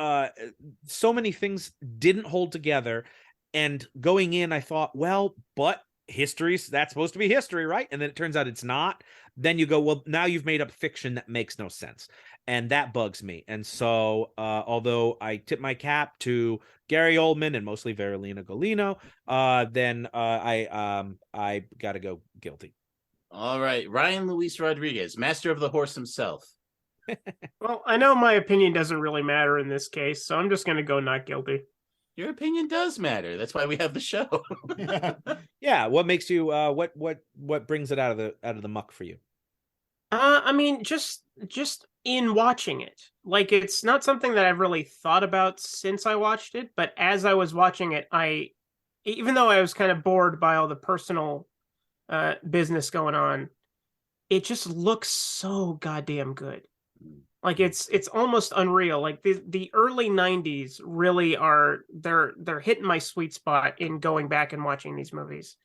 so many things didn't hold together. And going in, I thought, well, but that's supposed to be history, right? And then it turns out it's not. Then you go, well, now you've made up fiction that makes no sense, and that bugs me. And so although I tip my cap to Gary Oldman and mostly Verilina Golino, then I gotta go guilty. All right, Ryan Luis Rodriguez, master of the horse himself. Well, I know my opinion doesn't really matter in this case, so I'm just gonna go not guilty. Your opinion does matter. That's why we have the show. Yeah. What makes you what brings it out of the muck for you? I mean, just in watching it, like, it's not something that I've really thought about since I watched it, but as I was watching it, even though I was kind of bored by all the personal business going on, it just looks so goddamn good. Like it's almost unreal. Like the early 90s really they're hitting my sweet spot in going back and watching these movies.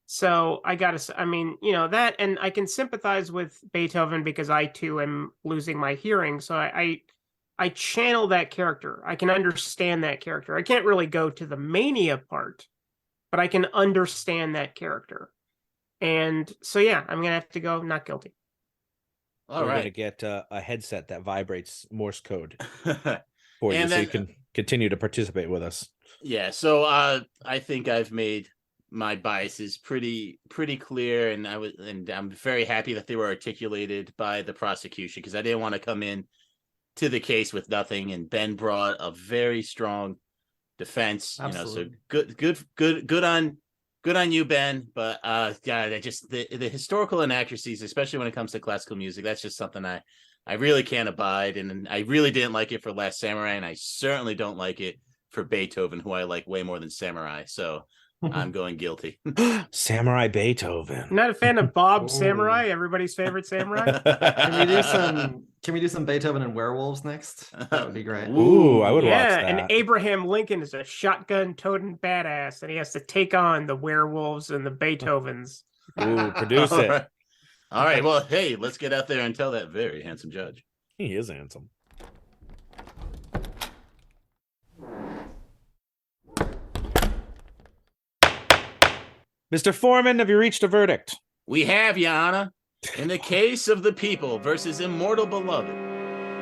So I gotta say, I mean, that, and I can sympathize with Beethoven because I too am losing my hearing. So I channel that character. I can understand that character. I can't really go to the mania part, but I can understand that character. And so, yeah, I'm gonna have to go not guilty. All We're right. gonna get a headset that vibrates Morse code for you, And so then- you can continue to participate with us. Yeah, so I think I've made my biases pretty clear, and I'm very happy that they were articulated by the prosecution, because I didn't want to come in to the case with nothing. And Ben brought a very strong defense. Absolutely. So good on you, Ben. But yeah, just the historical inaccuracies, especially when it comes to classical music, that's just something I really can't abide. And I really didn't like it for Last Samurai, and I certainly don't like it for Beethoven, who I like way more than Samurai. So I'm going guilty. Samurai Beethoven. I'm not a fan of Bob Ooh. Samurai, everybody's favorite samurai. Can we do some Beethoven and werewolves next? That would be great. Ooh, I would watch Yeah, that. and Abraham Lincoln is a shotgun-toting badass, and he has to take on the werewolves and the Beethovens. Ooh, produce All it. right. All right. Well, hey, let's get out there and tell that very handsome judge. He is handsome. Mr. Foreman, have you reached a verdict? We have, Your Honor. In the case of the people versus Immortal Beloved,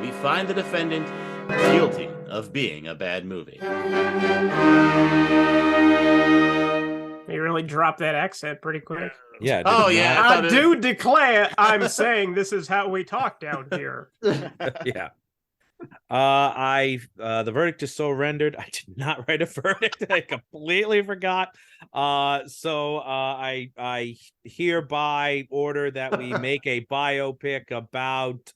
we find the defendant guilty of being a bad movie. He really dropped that accent pretty quick. Yeah. did Oh, it yeah. not? I thought I it- do declare I'm saying this is how we talk down here. Yeah. The verdict is so rendered. I did not write a verdict. I completely forgot. I hereby order that we make a biopic about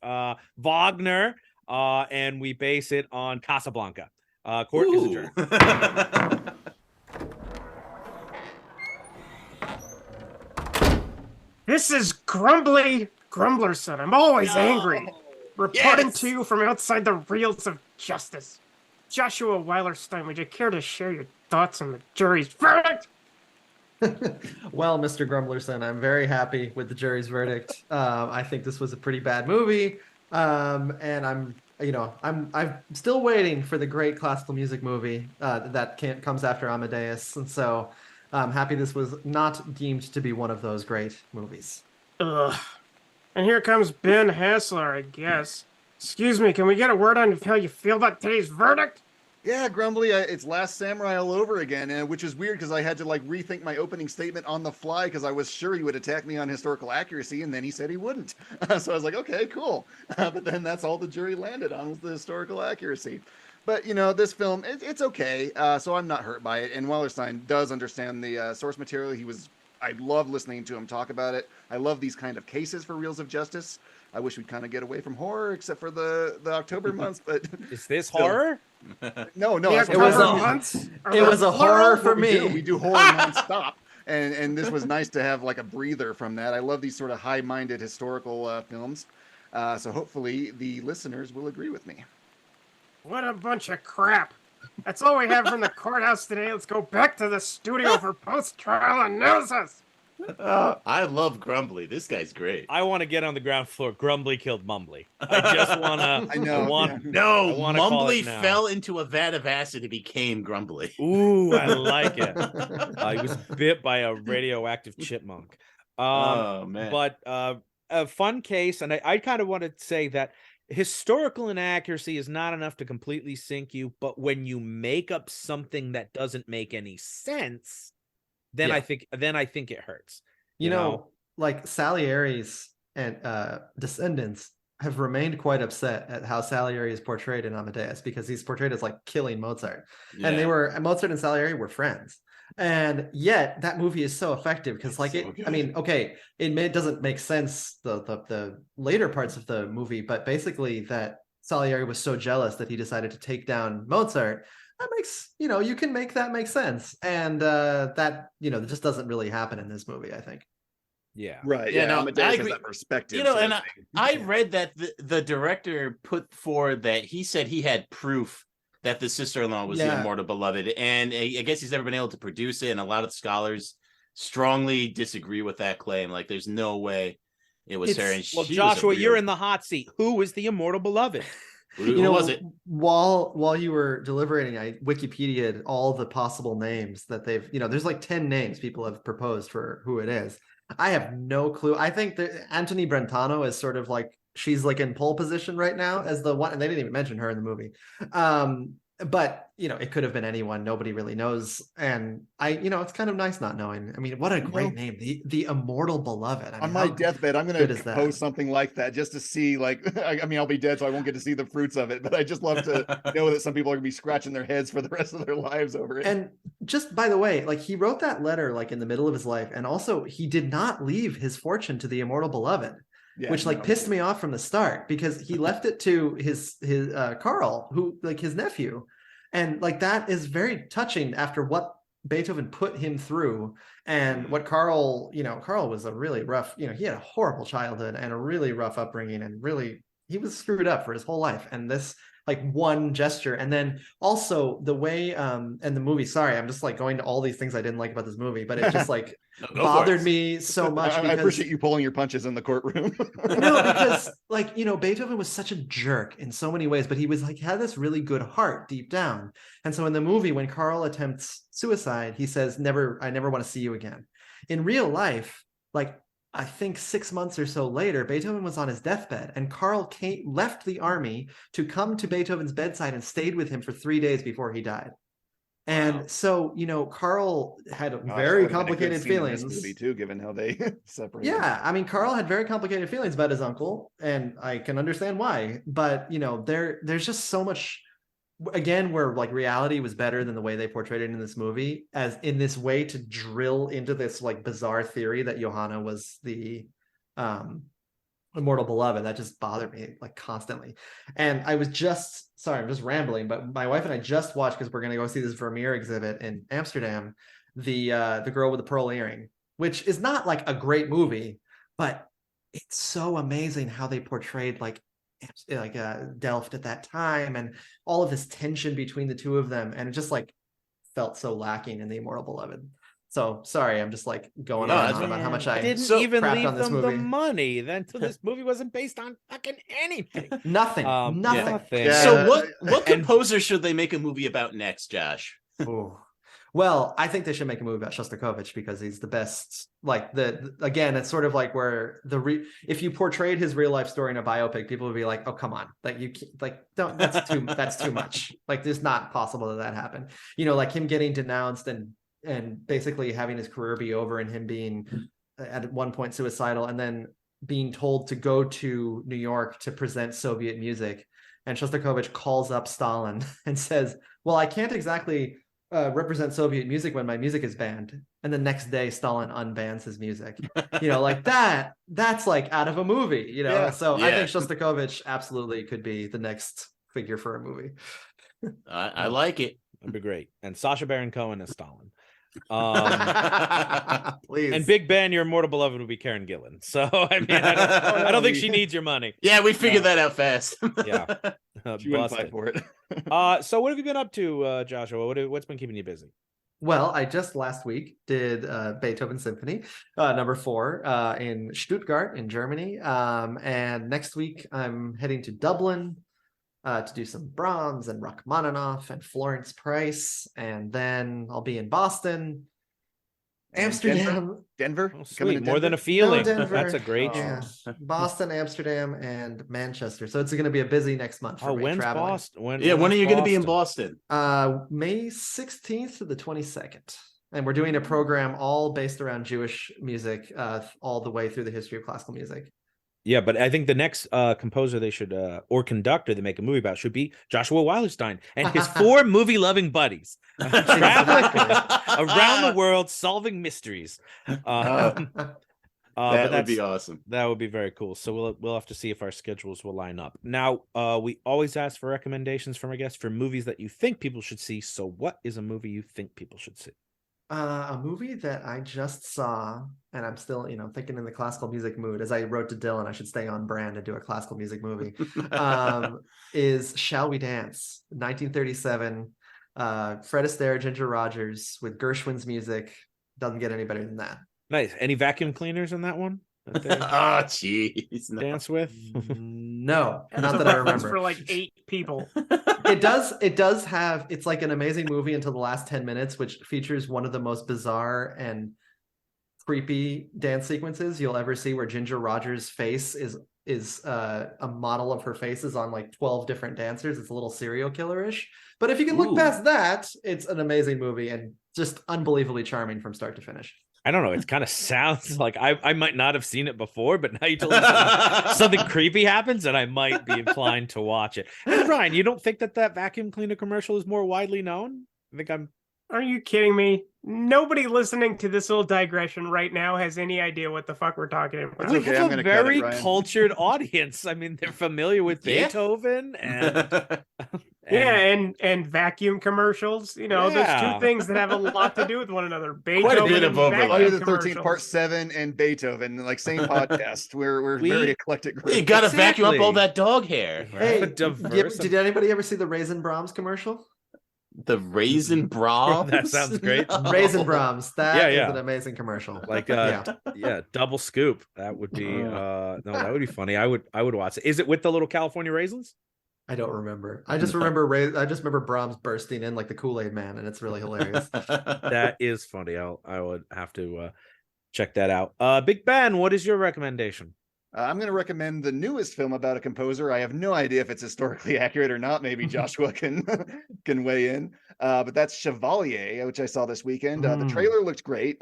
Wagner, and we base it on Casablanca. Court is adjourned. This is Grumblerson. I'm always angry. Reporting to you from outside the reels of justice. Joshua Weilerstein, would you care to share your thoughts on the jury's verdict? Well, Mr. Grumblerson, I'm very happy with the jury's verdict. I think this was a pretty bad movie, and I'm still waiting for the great classical music movie that comes after Amadeus, and so I'm happy this was not deemed to be one of those great movies. Ugh. And here comes Ben Haslar, I guess. Excuse me, can we get a word on how you feel about today's verdict? Yeah, Grumbly, it's Last Samurai all over again, which is weird because I had to rethink my opening statement on the fly because I was sure he would attack me on historical accuracy, and then he said he wouldn't. So I was like, okay, cool. But then that's all the jury landed on, was the historical accuracy. But, this film, it's okay, so I'm not hurt by it. And Weilerstein does understand the source material. I love listening to him talk about it. I love these kind of cases for Reels of Justice. I wish we'd kind of get away from horror, except for the October months. But is this horror? No. It was a horror for me. We do horror nonstop, and this was nice to have a breather from that. I love these sort of high-minded historical films. So hopefully the listeners will agree with me. What a bunch of crap. That's all we have from the courthouse today. Let's go back to the studio for post-trial analysis. I love Grumbly. This guy's great. I want to get on the ground floor. Grumbly killed Mumbly. I just want to. I know. Mumbly fell into a vat of acid and became Grumbly. Ooh, I like it. He was bit by a radioactive chipmunk. Oh, man. But a fun case, and I kind of want to say that historical inaccuracy is not enough to completely sink you, but when you make up something that doesn't make any sense, then I think it hurts. You know, Salieri's and descendants have remained quite upset at how Salieri is portrayed in Amadeus, because he's portrayed as killing Mozart. Yeah. And Mozart and Salieri were friends. And yet that movie is so effective because it doesn't make sense, the later parts of the movie, but basically that Salieri was so jealous that he decided to take down Mozart. That makes, you can make that make sense. And that just doesn't really happen in this movie, I think. Yeah. Right. Yeah. Amadeus has that perspective. I read that the director put forward that he said he had proof that the sister-in-law was the Immortal Beloved, and I guess he's never been able to produce it, and a lot of scholars strongly disagree with that claim. There's no way it was her. And Joshua, you're in the hot seat. Who is the Immortal Beloved? Who was it? While you were deliberating, I Wikipedia'd all the possible names that they've, there's 10 names people have proposed for who it is. I have no clue. I think that Anthony Brentano is sort of she's in pole position right now as the one, and they didn't even mention her in the movie. But it could have been anyone. Nobody really knows. And it's kind of nice not knowing. I mean, what a great name. The Immortal Beloved. On my deathbed, I'm going to post something like that just to see, I'll be dead, so I won't get to see the fruits of it. But I just love to know that some people are going to be scratching their heads for the rest of their lives over it. And just by the way, he wrote that letter, in the middle of his life. And also he did not leave his fortune to the Immortal Beloved. Yeah, which pissed me off from the start, because he left it to his Carl, who his nephew, and that is very touching after what Beethoven put him through, and what Carl was a really rough, he had a horrible childhood and a really rough upbringing, and really he was screwed up for his whole life, and this one gesture. And then also the way and the movie, sorry, I'm just going to all these things I didn't like about this movie, but it just bothered me so much. I appreciate you pulling your punches in the courtroom. No, because Beethoven was such a jerk in so many ways, but he was had this really good heart deep down. And so in the movie, when Carl attempts suicide, he says, I never want to see you again. In real life, I think 6 months or so later, Beethoven was on his deathbed, and Carl left the army to come to Beethoven's bedside and stayed with him for 3 days before he died. And so, Carl had Gosh, that very would've been a good complicated scene in this feelings. movie too, given how they separated. Yeah, I mean, Carl had very complicated feelings about his uncle, and I can understand why. But there's just so much. Again, where like reality was better than the way they portrayed it in this movie, as in this way to drill into this like bizarre theory that Johanna was the Immortal Beloved. That just bothered me like constantly. And I was just sorry, I'm just rambling, but my wife and I just watched, because we're gonna go see this Vermeer exhibit in Amsterdam, the girl with the pearl earring, which is not like a great movie, but it's so amazing how they portrayed like Delft at that time, and all of this tension between the two of them, and it just like felt so lacking in the Immortal Beloved. So sorry, I'm just like going on about how much I didn't even crapped leave on this them movie. the money. Then this movie wasn't based on fucking anything. Nothing. Yeah. So what composer should they make a movie about next, Josh? Ooh. Well, I think they should make a movie about Shostakovich, because he's the best. Like again, it's sort of like where if you portrayed his real life story in a biopic, people would be like, "Oh, come on, like don't that's too much. Like, it's not possible that happened." Like him getting denounced and basically having his career be over, and him being at one point suicidal, and then being told to go to New York to present Soviet music, and Shostakovich calls up Stalin and says, "Well, I can't exactly represent Soviet music when my music is banned." And the next day Stalin unbans his music. Like that's like out of a movie, So I think Shostakovich absolutely could be the next figure for a movie. I like it. That'd be great. And Sacha Baron Cohen as Stalin. Please. And Big Ben, your Immortal Beloved, would be Karen Gillan. So I mean, I don't think she needs your money. Yeah, we figured that out fast. Yeah, She wouldn't fight for it. So what have you been up to, Joshua? What's been keeping you busy? Well, I just last week did Beethoven Symphony number 4 in Stuttgart in Germany, and next week I'm heading to Dublin to do some Brahms and Rachmaninoff and Florence Price, and then I'll be in Boston, Amsterdam, Denver. Oh, sweet. More than a feeling. No, Denver. That's a great Yeah. choice. Boston, Amsterdam, and Manchester. So it's going to be a busy next month for me When's traveling. Boston? When are you going to be in Boston? May 16th to the 22nd. And we're doing a program all based around Jewish music, all the way through the history of classical music. Yeah, but I think the next composer they should or conductor they make a movie about should be Joshua Weilerstein and his 4 movie-loving buddies traveling around the world solving mysteries. That would be awesome. That would be very cool. So we'll have to see if our schedules will line up. Now, we always ask for recommendations from our guests for movies that you think people should see. So what is a movie you think people should see? A movie that I just saw, and I'm still, thinking in the classical music mood, as I wrote to Dylan, I should stay on brand and do a classical music movie, is Shall We Dance, 1937, Fred Astaire, Ginger Rogers, with Gershwin's music. Doesn't get any better than that. Nice. Any vacuum cleaners in that one? Oh, jeez. Dance with? No, And not it's a that I reference remember. for like 8 people. It does have, it's like an amazing movie until the last 10 minutes, which features one of the most bizarre and creepy dance sequences you'll ever see, where Ginger Rogers' face is a model of her faces on like 12 different dancers. It's a little serial killer-ish. But if you can look past that, it's an amazing movie and just unbelievably charming from start to finish. I don't know. It kind of sounds like I might not have seen it before, but now you told me something creepy happens, and I might be inclined to watch it. And Ryan, you don't think that vacuum cleaner commercial is more widely known? I think I'm. Are you kidding me? Nobody listening to this little digression right now has any idea what the fuck we're talking about. We okay, I'm have a gonna cut it, very Ryan. cultured audience. I mean, they're familiar with Beethoven and Yeah, and vacuum commercials. There's Yeah. 2 things that have a lot to do with one another. Quite a Beethoven bit and of overlap. vacuum Friday the 13th, commercials. Part 7, and Beethoven, like same podcast. We're very eclectic group. You got to vacuum up Exactly. all that dog hair. Hey, diverse- did anybody ever see the Raisin Brahms commercial? The Raisin Brahms. That sounds great. No. Raisin Brahms. That Yeah. is an amazing commercial. like Yeah. double scoop. That would be no, that would be funny. I would watch it. Is it with the little California raisins? I don't remember. I just remember Brahms bursting in like the Kool-Aid Man, and it's really hilarious. That is funny. I would have to check that out. Big Ben, what is your recommendation? I'm going to recommend the newest film about a composer. I have no idea if it's historically accurate or not. Maybe Joshua can weigh in. But that's Chevalier, which I saw this weekend. The trailer looked great.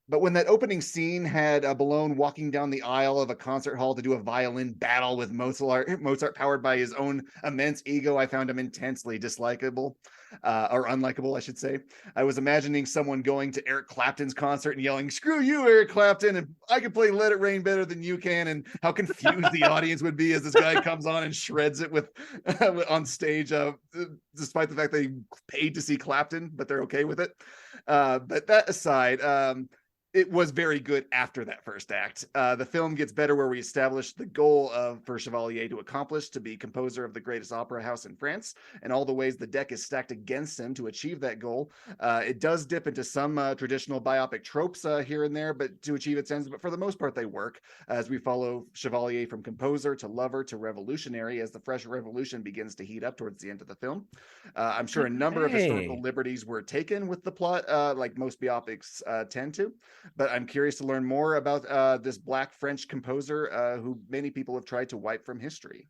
But when that opening scene had Bellone walking down the aisle of a concert hall to do a violin battle with Mozart powered by his own immense ego, I found him intensely dislikable, or unlikable, I should say. I was imagining someone going to Eric Clapton's concert and yelling, "Screw you, Eric Clapton, and I can play Let It Rain better than you can," and how confused the audience would be as this guy comes on and shreds it with on stage, despite the fact that he paid to see Clapton, but they're okay with it. But that aside, it was very good after that first act. The film gets better where we establish the goal for Chevalier to accomplish, to be composer of the greatest opera house in France, and all the ways the deck is stacked against him to achieve that goal. It does dip into some traditional biopic tropes here and there, but to achieve its ends. But for the most part, they work as we follow Chevalier from composer to lover to revolutionary as the French Revolution begins to heat up towards the end of the film. I'm sure a number of historical liberties were taken with the plot, like most biopics tend to. But I'm curious to learn more about this Black French composer who many people have tried to wipe from history.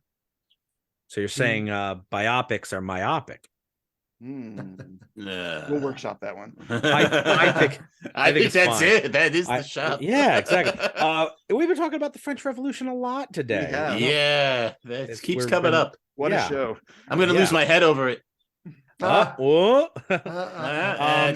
So you're saying biopics are myopic? We'll workshop that one. I think that's fine. It. That is the shop. Yeah, exactly. We've been talking about the French Revolution a lot today. Yeah, that keeps coming up. What a show. I'm going to lose my head over it.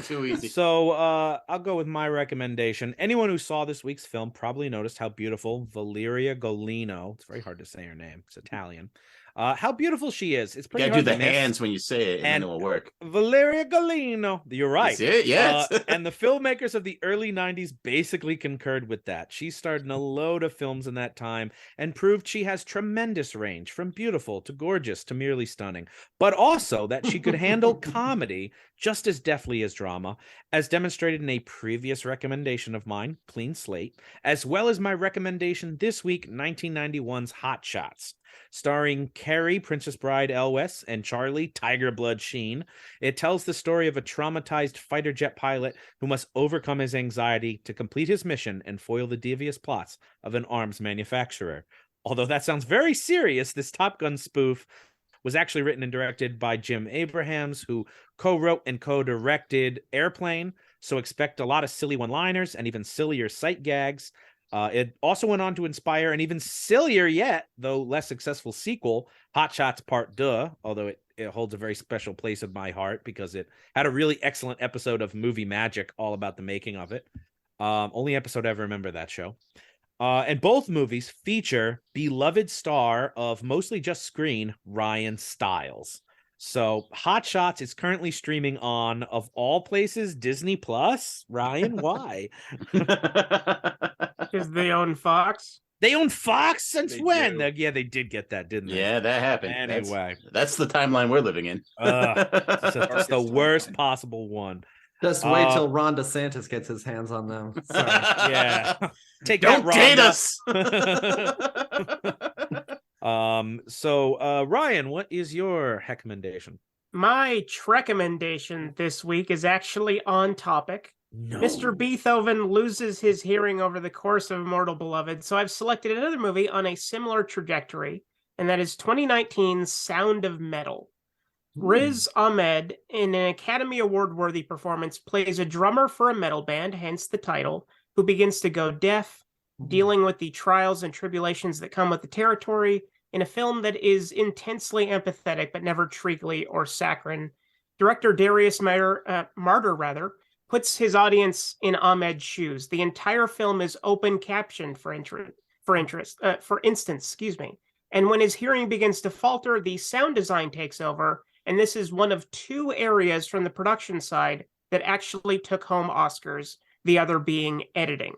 Too easy. So I'll go with my recommendation. Anyone who saw this week's film probably noticed how beautiful Valeria Golino, it's very hard to say her name, it's Italian, how beautiful she is. It's pretty hard to miss. You gotta do the hands when you say it, and then it will work. Valeria Golino, you're right. That's it, yes. And the filmmakers of the early 90s basically concurred with that. She starred in a load of films in that time and proved she has tremendous range, from beautiful to gorgeous to merely stunning, but also that she could handle comedy just as deftly as drama, as demonstrated in a previous recommendation of mine, Clean Slate, as well as my recommendation this week, 1991's Hot Shots. Starring Carrie, Princess Bride Elwes, and Charlie, Tiger Blood Sheen. It tells the story of a traumatized fighter jet pilot who must overcome his anxiety to complete his mission and foil the devious plots of an arms manufacturer. Although that sounds very serious, this Top Gun spoof was actually written and directed by Jim Abrahams, who co-wrote and co-directed Airplane, so expect a lot of silly one-liners and even sillier sight gags. It also went on to inspire an even sillier yet, though less successful sequel, Hot Shots Part 2, although it holds a very special place in my heart because it had a really excellent episode of Movie Magic all about the making of it. Only episode I ever remember that show. And both movies feature beloved star of mostly just screen, Ryan Stiles. So Hot Shots is currently streaming on, of all places, Disney Plus. Ryan, why? Because they own Fox. They own Fox since when? Yeah, they did get that, didn't they? Yeah, that happened. Anyway, that's the timeline we're living in. It's the worst possible one. Just wait till Ron DeSantis gets his hands on them. Sorry. Yeah. Don't date us. So Ryan, what is your recommendation? My recommendation this week is actually on topic. No. Mr. Beethoven loses his hearing over the course of Immortal Beloved, so I've selected another movie on a similar trajectory, and that is 2019's Sound of Metal. Riz Ahmed, in an Academy Award-worthy performance, plays a drummer for a metal band, hence the title, who begins to go deaf, dealing with the trials and tribulations that come with the territory, in a film that is intensely empathetic but never treacly or saccharine. Director Darius Martyr puts his audience in Ahmed's shoes. The entire film is open captioned for instance. And when his hearing begins to falter, the sound design takes over, and this is one of two areas from the production side that actually took home Oscars, the other being editing.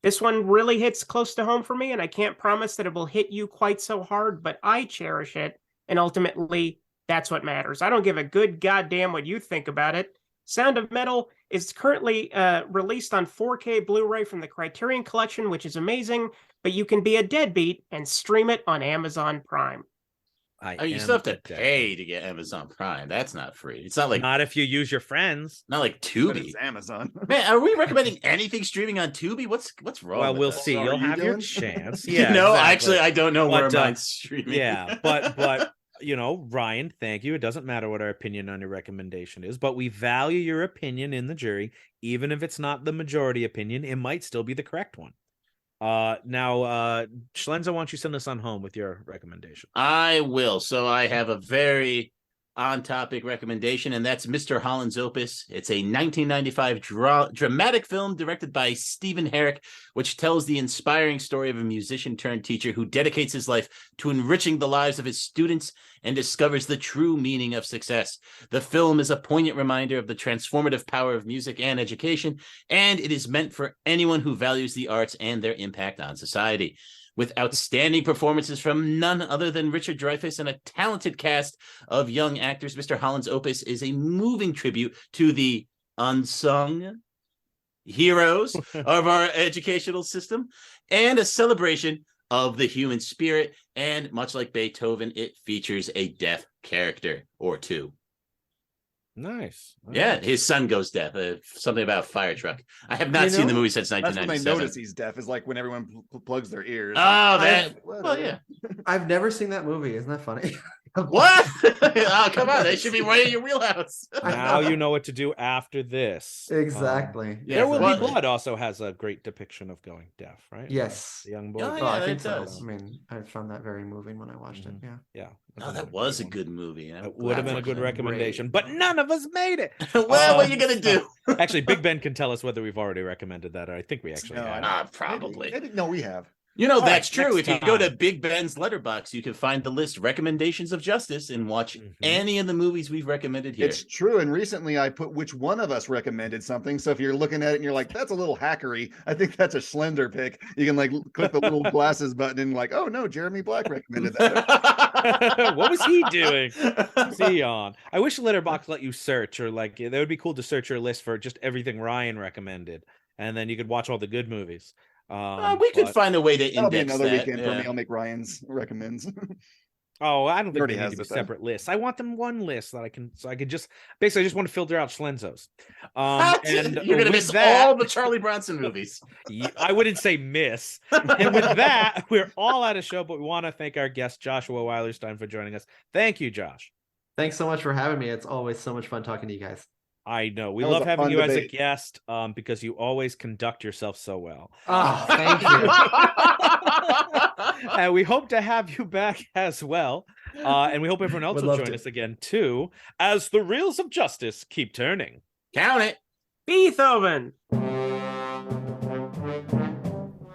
This one really hits close to home for me, and I can't promise that it will hit you quite so hard, but I cherish it, and ultimately, that's what matters. I don't give a good goddamn what you think about it. Sound of Metal is currently released on 4K Blu-ray from the Criterion Collection, which is amazing, but you can be a deadbeat and stream it on Amazon Prime. You still have to pay to get Amazon Prime. That's not free. It's not like not if you use your friends. Not like But Tubi. it's Amazon. Man, are we recommending anything streaming on Tubi? What's wrong? Well, with we'll that? see. Are You'll you have your doing? chance. You Yeah, know, exactly. actually, I don't know where But, mine's streaming. Yeah, but you know, Ryan, thank you. It doesn't matter what our opinion on your recommendation is, but we value your opinion in the jury, even if it's not the majority opinion. It might still be the correct one. Now, Schlenzer, why don't you send us on home with your recommendation? I will. So I have a very on-topic recommendation, and that's Mr. Holland's Opus. It's a 1995 dramatic film directed by Stephen Herrick, which tells the inspiring story of a musician-turned-teacher who dedicates his life to enriching the lives of his students and discovers the true meaning of success. The film is a poignant reminder of the transformative power of music and education, and it is meant for anyone who values the arts and their impact on society. With outstanding performances from none other than Richard Dreyfuss and a talented cast of young actors, Mr. Holland's Opus is a moving tribute to the unsung heroes of our educational system and a celebration of the human spirit. And much like Beethoven, it features a deaf character or two. Nice. Yeah, his son goes deaf. Something about a fire truck. I have not seen the movie since That's when they 1997. notice he's deaf, is like when everyone plugs their ears. Oh, Like, well, yeah. I've never seen that movie. Isn't that funny? What? Oh, come on. That should be right in your wheelhouse. Now you know what to do after this. Exactly. Yeah, There Will well, Be Blood also has a great depiction of going deaf, right? Yes. The young boy. Oh, Oh, I yeah, think it so. does. I mean, I found that very moving when I watched it. Yeah. Yeah. Oh, that was a good movie. That would have been a good Great. recommendation, but none of us made it. Well, what are you gonna do? Actually, Big Ben can tell us whether we've already recommended that, or I think we actually No, I have. Probably. No, we have. You know, All that's right, true. next If you go to time. Big Ben's Letterbox, you can find the list Recommendations of Justice and watch any of the movies we've recommended here. It's true. And recently I put which one of us recommended something. So if you're looking at it and you're like, that's a little hackery, I think that's a Schlender pick. You can like click the little glasses button and like, oh no, Jeremy Black recommended that. What was he doing? What's he on? I wish Letterboxd let you search, or like that would be cool to search your list for just everything Ryan recommended, and then you could watch all the good movies. We could find a way to That'll be index another that. weekend for yeah. me. I'll make Ryan's recommends. Oh, I don't think already they need has to be it, though. separate lists. I want them one list that I can, so I could just basically I just want to filter out Schlenzo's. And you're gonna with miss that, all the Charlie Bronson movies. I wouldn't say miss. And with that, we're all out of show, but we want to thank our guest Joshua Weilerstein for joining us. Thank you, Josh. Thanks so much for having me. It's always so much fun talking to you guys. I know we That was love a having fun you as a debate. guest because you always conduct yourself so well. Oh, thank you. And we hope to have you back as well. And we hope everyone else Would will love join to. us again too, as the reels of justice keep turning. Count it. Beethoven.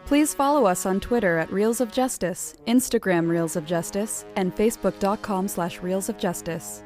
Please follow us on Twitter at Reels of Justice, Instagram Reels of Justice, and Facebook.com/Reels of Justice.